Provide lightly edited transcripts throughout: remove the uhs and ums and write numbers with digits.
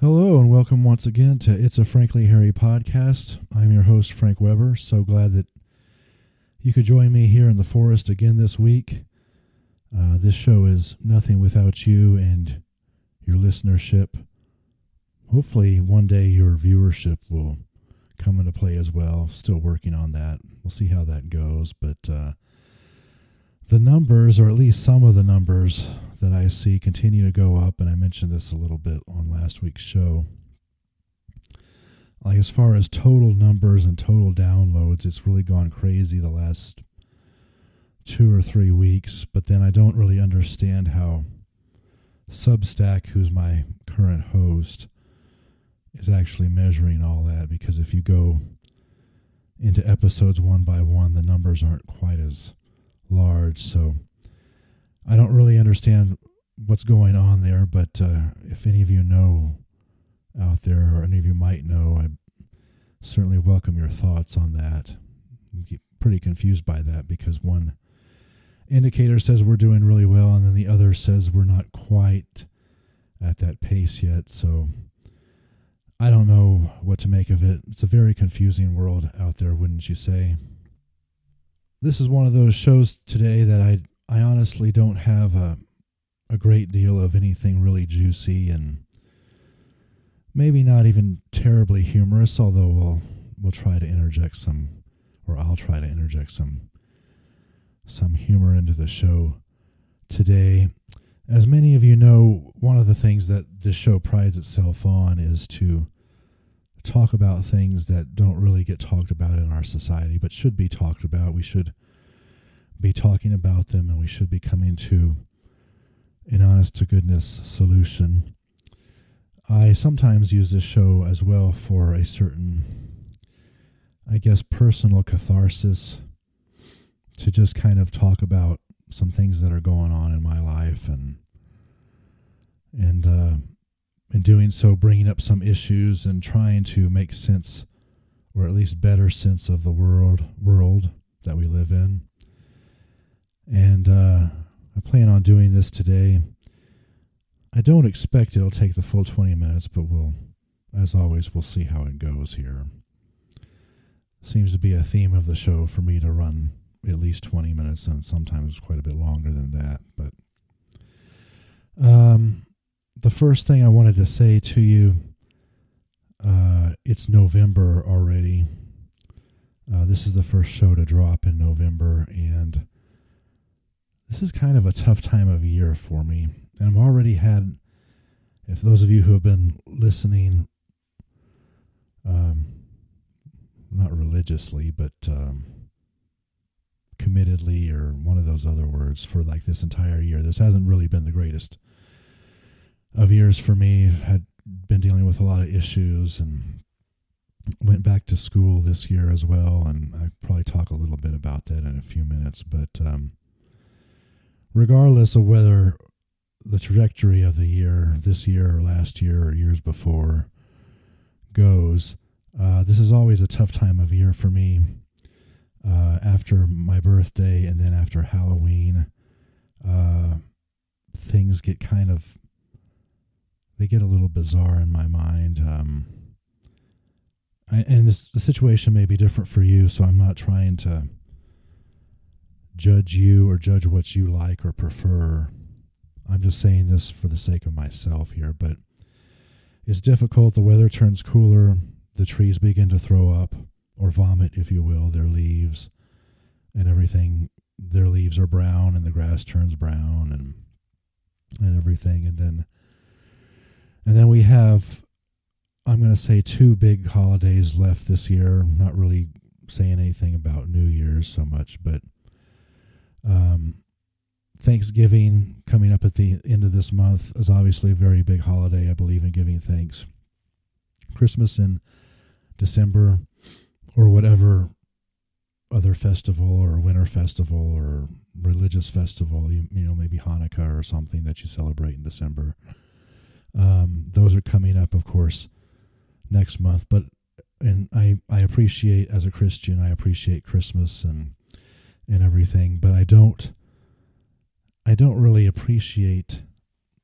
Hello and welcome once again to It's a Frankly Harry podcast. I'm your host, Frank Weber. So glad that you could join me here in the forest again this week. This show is nothing without you and your listenership. Hopefully one day your viewership will come into play as well. Still working on that. We'll see how that goes. But the numbers, or at least some of the numbers that I see, continue to go up, and I mentioned this a little bit on last week's show. Like, as far as total numbers and total downloads, it's really gone crazy the last 2 or 3 weeks, but then I don't really understand how Substack, who's my current host, is actually measuring all that, because if you go into episodes one by one, the numbers aren't quite as large, so I don't really understand what's going on there, but if any of you know out there, or any of you might know, I certainly welcome your thoughts on that. I'm pretty confused by that, because one indicator says we're doing really well, and then the other says we're not quite at that pace yet, so I don't know what to make of it. It's a very confusing world out there, wouldn't you say? This is one of those shows today that I honestly don't have a great deal of anything really juicy, and maybe not even terribly humorous, although we'll try to interject some, or I'll try to interject some humor into the show today. As many of you know, one of the things that this show prides itself on is to talk about things that don't really get talked about in our society, but should be talked about. We should be talking about them, and we should be coming to an honest-to-goodness solution. I sometimes use this show as well for a certain, I guess, personal catharsis, to just kind of talk about some things that are going on in my life, and in doing so, bringing up some issues and trying to make sense, or at least better sense, of the world that we live in. And I plan on doing this today. I don't expect it'll take the full 20 minutes, but as always, we'll see how it goes here. Seems to be a theme of the show for me to run at least 20 minutes, and sometimes quite a bit longer than that. But the first thing I wanted to say to you, it's November already. This is the first show to drop in November, and this is kind of a tough time of year for me. And I've already had, if those of you who have been listening, not religiously, but committedly, or one of those other words, for like this entire year, this hasn't really been the greatest of years for me. Had been dealing with a lot of issues, and went back to school this year as well, and I probably talk a little bit about that in a few minutes. But regardless of whether the trajectory of the year, this year or last year or years before, goes, this is always a tough time of year for me. After my birthday and then after Halloween, things get they get a little bizarre in my mind. And the situation may be different for you, so I'm not trying to judge you or judge what you like or prefer. I'm just saying this for the sake of myself here, but it's difficult. The weather turns cooler. The trees begin to throw up, or vomit, if you will, their leaves, and everything. Their leaves are brown, and the grass turns brown, and everything. And then we have, I'm going to say, 2 big holidays left this year. I'm not really saying anything about New Year's so much, but Thanksgiving, coming up at the end of this month, is obviously a very big holiday. I believe in giving thanks. Christmas in December, or whatever other festival or winter festival or religious festival, you know, maybe Hanukkah or something that you celebrate in December. Those are coming up, of course, next month. And I appreciate, as a Christian, I appreciate Christmas and everything, but I don't really appreciate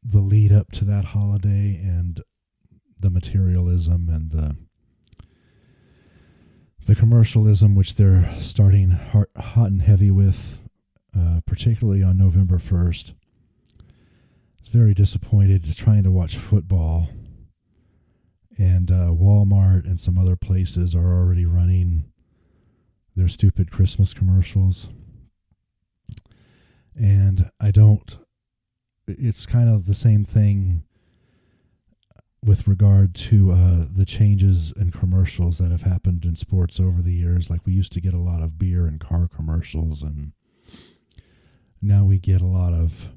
the lead up to that holiday and the materialism and the commercialism, which they're starting hot and heavy with, particularly on November 1st. I was very disappointed trying to watch football, and Walmart and some other places are already running their stupid Christmas commercials. And it's kind of the same thing with regard to the changes in commercials that have happened in sports over the years. Like, we used to get a lot of beer and car commercials, and now we get a lot of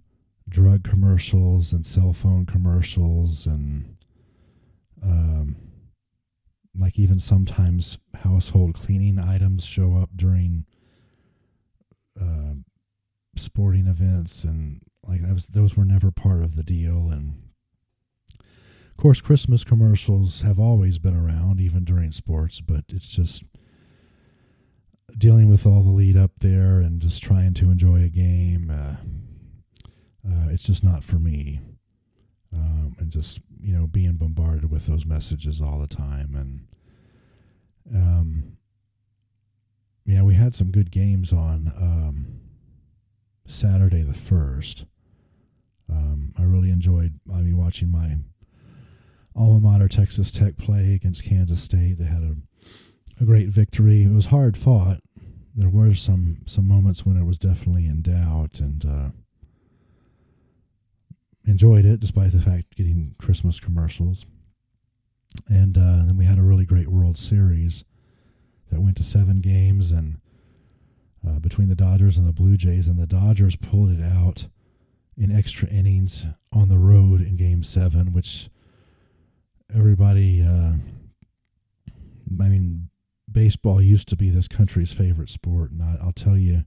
drug commercials and cell phone commercials, and like even sometimes household cleaning items show up during sporting events, and like those were never part of the deal. And of course, Christmas commercials have always been around, even during sports, but it's just dealing with all the lead up there and just trying to enjoy a game. It's just not for me. And just, being bombarded with those messages all the time. And we had some good games on Saturday the 1st. I really enjoyed watching my alma mater, Texas Tech, play against Kansas State. They had a great victory. It was hard fought. There were some moments when it was definitely in doubt, and enjoyed it despite the fact getting Christmas commercials. And then we had a really great World Series that went to 7 games, and between the Dodgers and the Blue Jays, and the Dodgers pulled it out in extra innings on the road in Game 7, which everybody, baseball used to be this country's favorite sport, and I'll tell you,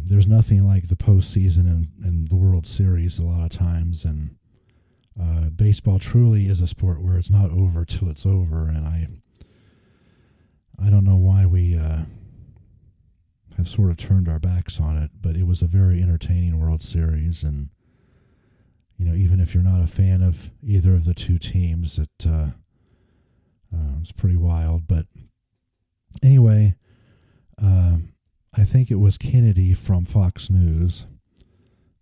there's nothing like the postseason and the World Series a lot of times, and baseball truly is a sport where it's not over till it's over, and I don't know why we have sort of turned our backs on it, but it was a very entertaining World Series, and even if you're not a fan of either of the two teams, it was pretty wild. But anyway, I think it was Kennedy from Fox News,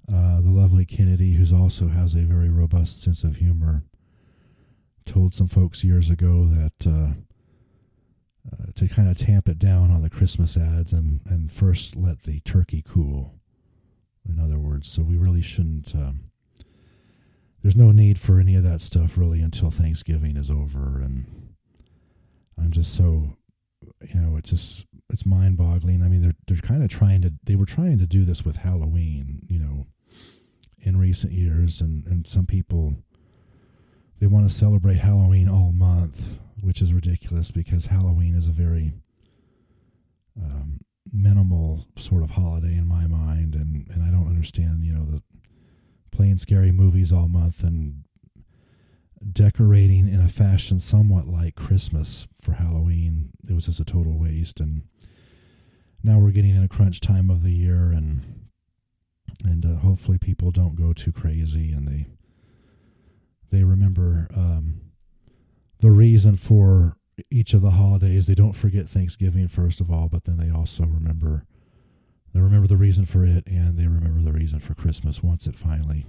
the lovely Kennedy, who also has a very robust sense of humor, told some folks years ago that to kind of tamp it down on the Christmas ads and first let the turkey cool. In other words, so we really shouldn't, there's no need for any of that stuff really until Thanksgiving is over. And I'm just so, it's mind-boggling. I mean, they're kind of they were trying to do this with Halloween, in recent years, and some people, they want to celebrate Halloween all month, which is ridiculous because Halloween is a very minimal sort of holiday in my mind, and I don't understand, the playing scary movies all month and decorating in a fashion somewhat like Christmas for Halloween. It was just a total waste, and now we're getting in a crunch time of the year, and hopefully people don't go too crazy, and they remember the reason for each of the holidays. They don't forget Thanksgiving, first of all, but then they also remember the reason for it, and they remember the reason for Christmas once it finally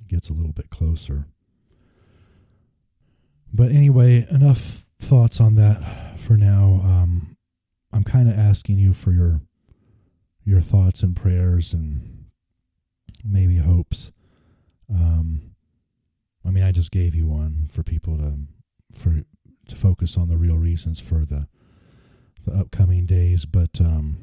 gets a little bit closer. But anyway, enough thoughts on that for now. I'm kind of asking you for your thoughts and prayers and maybe hopes. I just gave you one for people to focus on the real reasons for the upcoming days, but I'm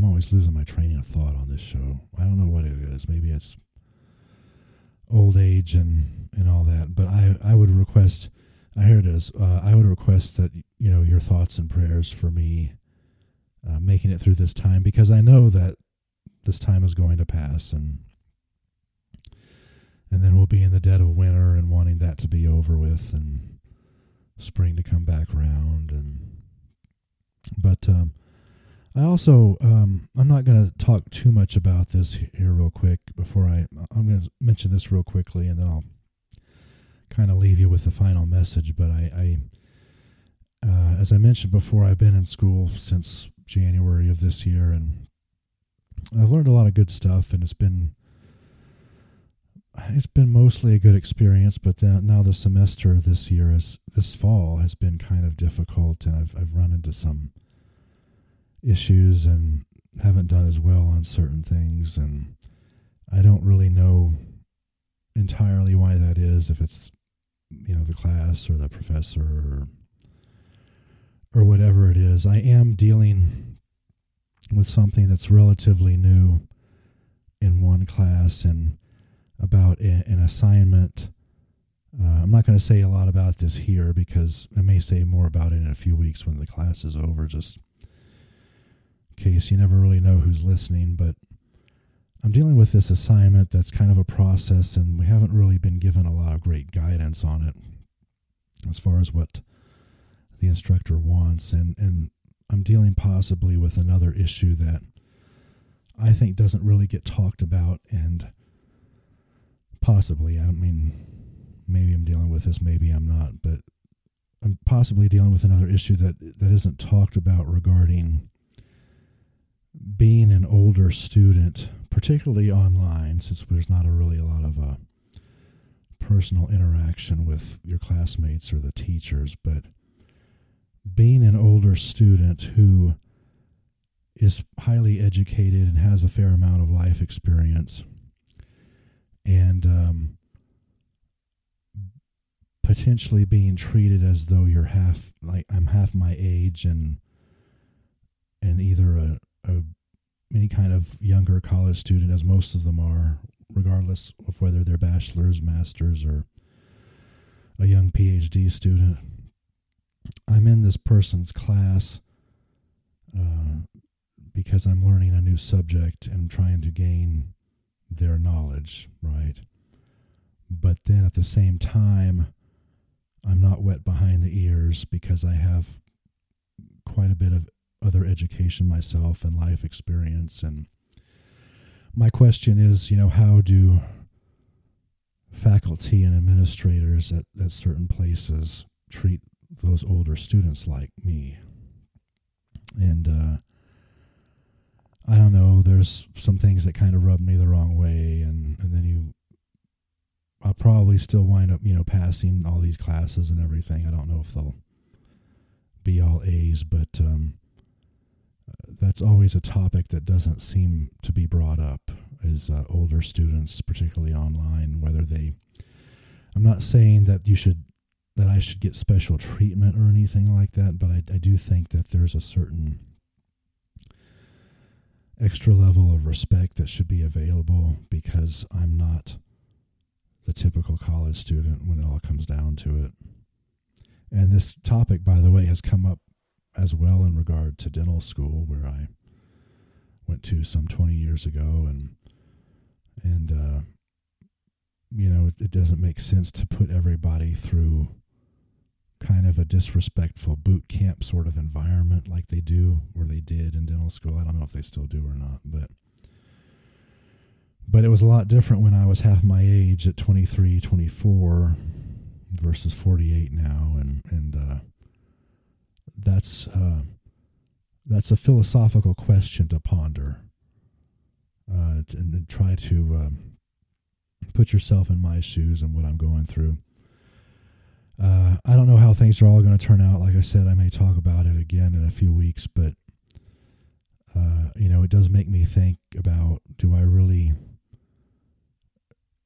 always losing my train of thought on this show. I don't know what it is. Maybe it's old age and all that, but I would request, here it is, I would request that, your thoughts and prayers for me making it through this time, because I know that this time is going to pass, and then we'll be in the dead of winter and wanting that to be over with and spring to come back around. But I also, I'm not going to talk too much about this here real quick I'm going to mention this real quickly, and then I'll kind of leave you with the final message. But as I mentioned before, I've been in school since January of this year, and I've learned a lot of good stuff, and it's been mostly a good experience. But now the semester this fall has been kind of difficult, and I've run into some issues and haven't done as well on certain things, and I don't really know entirely why that is, if it's the class or the professor or whatever it is. I am dealing with something that's relatively new in one class, and about an assignment. I'm not going to say a lot about this here because I may say more about it in a few weeks when the class is over, just in case. You never really know who's listening, but I'm dealing with this assignment that's kind of a process, and we haven't really been given a lot of great guidance on it as far as what the instructor wants, and I'm dealing possibly with another issue that I think doesn't really get talked about, and possibly, I mean, maybe I'm dealing with this, maybe I'm not, but I'm possibly dealing with another issue that isn't talked about regarding being an older student, particularly online, since there's not really a lot of personal interaction with your classmates or the teachers, but being an older student who is highly educated and has a fair amount of life experience, and potentially being treated as though I'm half my age, and either any kind of younger college student, as most of them are, regardless of whether they're bachelor's, master's, or a young PhD student. I'm in this person's class because I'm learning a new subject and trying to gain their knowledge, right? But then at the same time, I'm not wet behind the ears because I have quite a bit of other education myself and life experience. And my question is, how do faculty and administrators at certain places treat those older students like me? And I don't know, there's some things that kind of rub me the wrong way, and then I'll probably still wind up, passing all these classes and everything. I don't know if they'll be all A's, but that's always a topic that doesn't seem to be brought up, is older students, particularly online, I'm not saying that I should get special treatment or anything like that, but I do think that there's a certain extra level of respect that should be available, because I'm not the typical college student when it all comes down to it. And this topic, by the way, has come up as well in regard to dental school, where I went to some 20 years ago, and it doesn't make sense to put everybody through kind of a disrespectful boot camp sort of environment like they did in dental school. I don't know if they still do or not, but it was a lot different when I was half my age at 23, 24 versus 48 now, and that's a philosophical question to ponder, and try to put yourself in my shoes and what I'm going through. I don't know how things are all going to turn out. Like I said, I may talk about it again in a few weeks, but it does make me think about, do I really?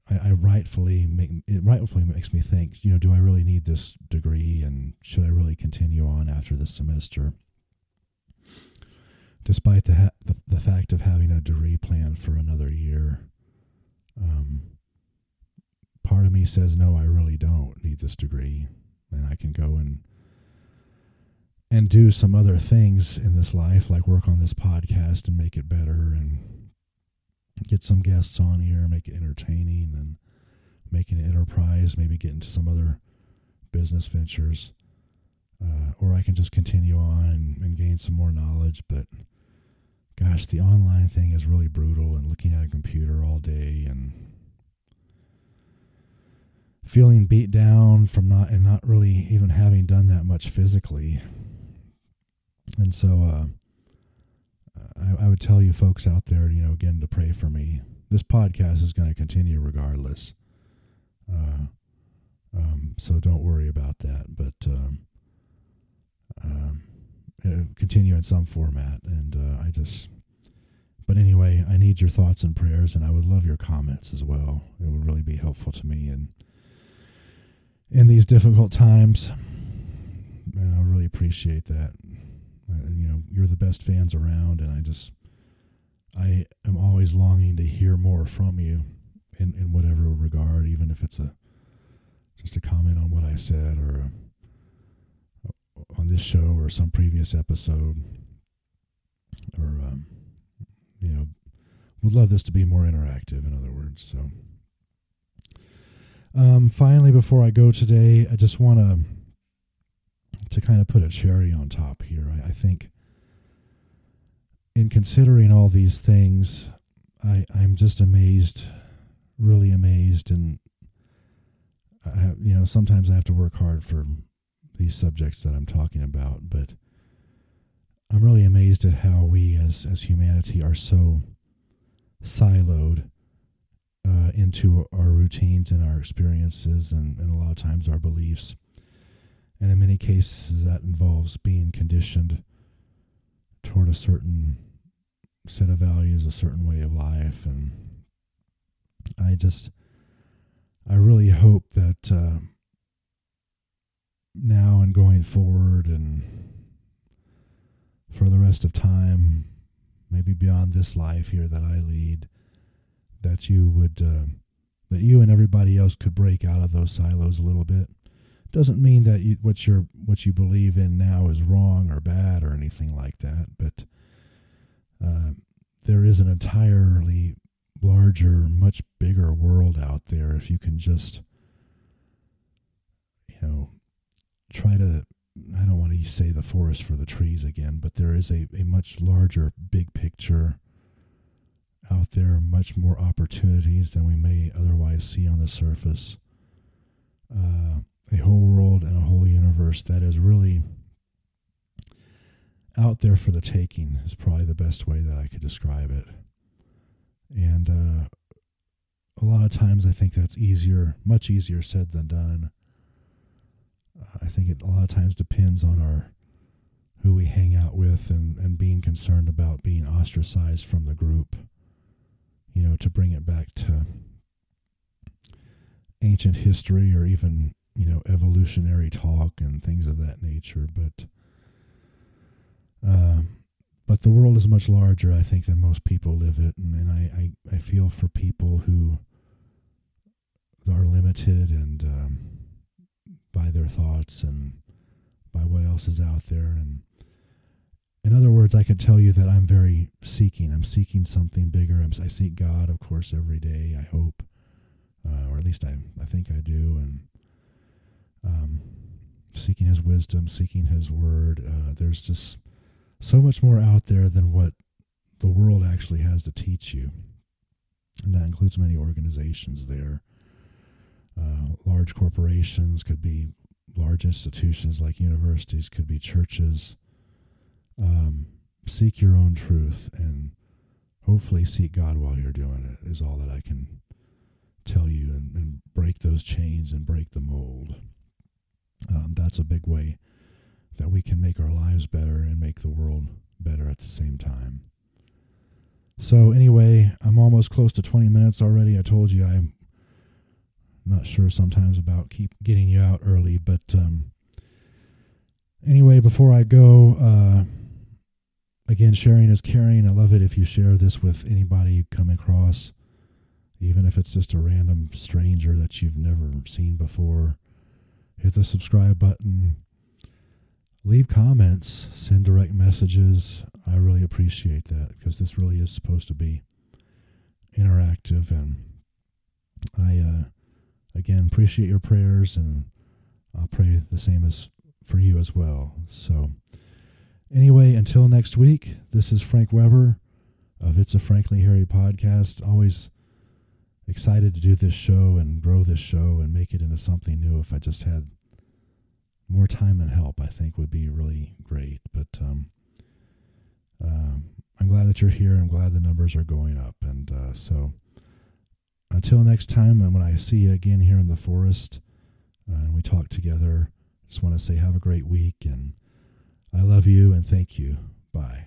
It rightfully makes me think, do I really need this degree, and should I really continue on after this semester, despite the fact of having a degree plan for another year? Part of me says, no, I really don't need this degree, and I can go and do some other things in this life, like work on this podcast and make it better, and get some guests on here, make it entertaining, and make an enterprise, maybe get into some other business ventures, or I can just continue on and gain some more knowledge. But gosh, the online thing is really brutal, and looking at a computer all day and feeling beat down from not really even having done that much physically. And so I would tell you folks out there, again, to pray for me. This podcast is going to continue regardless. So don't worry about that, but continue in some format. And but anyway, I need your thoughts and prayers, and I would love your comments as well. It would really be helpful to me in these difficult times. And I really appreciate that. You're the best fans around, and I am always longing to hear more from you in whatever regard, even if it's just a comment on what I said or on this show or some previous episode, or would love this to be more interactive, in other words. So finally, before I go today, I just want to kind of put a cherry on top here. I think in considering all these things, I'm just amazed, really amazed, and sometimes I have to work hard for these subjects that I'm talking about, but I'm really amazed at how we as humanity are so siloed into our routines and our experiences and a lot of times our beliefs. And in many cases that involves being conditioned toward a certain set of values, a certain way of life. And I really hope that now and going forward and for the rest of time, maybe beyond this life here that I lead, that you would, that you and everybody else could break out of those silos a little bit. Doesn't mean that what you believe in now is wrong or bad or anything like that, but there is an entirely larger, much bigger world out there if you can just, try to, I don't want to say the forest for the trees again, but there is a much larger big picture out there, much more opportunities than we may otherwise see on the surface. A whole world and a whole universe that is really out there for the taking is probably the best way that I could describe it. And a lot of times I think that's much easier said than done. I think it a lot of times depends on who we hang out with and being concerned about being ostracized from the group, to bring it back to ancient history or even, evolutionary talk and things of that nature. But the world is much larger, I think, than most people live it. And I feel for people who are limited and by their thoughts and by what else is out there. And in other words, I could tell you that I'm very seeking. I'm seeking something bigger. I seek God, of course, every day, I hope. Or at least I think I do. And seeking his wisdom, seeking his word. There's just so much more out there than what the world actually has to teach you. And that includes many organizations there. Large corporations, could be large institutions like universities, could be churches. Seek your own truth and hopefully seek God while you're doing it is all that I can tell you, and break those chains and break the mold. That's a big way that we can make our lives better and make the world better at the same time. So anyway, I'm almost close to 20 minutes already. I told you I'm not sure sometimes about keep getting you out early, but anyway, before I go, again, sharing is caring. I love it if you share this with anybody you come across, even if it's just a random stranger that you've never seen before. Hit the subscribe button. Leave comments. Send direct messages. I really appreciate that because this really is supposed to be interactive, and I again appreciate your prayers, and I'll pray the same as for you as well. So anyway, until next week, this is Frank Weber of It's a Frankly Hairy podcast. Always excited to do this show and grow this show and make it into something new. If I just had more time and help, I think would be really great. But I'm glad that you're here. I'm glad the numbers are going up. And so until next time, and when I see you again here in the forest and we talk together, just want to say have a great week, and I love you and thank you. Bye.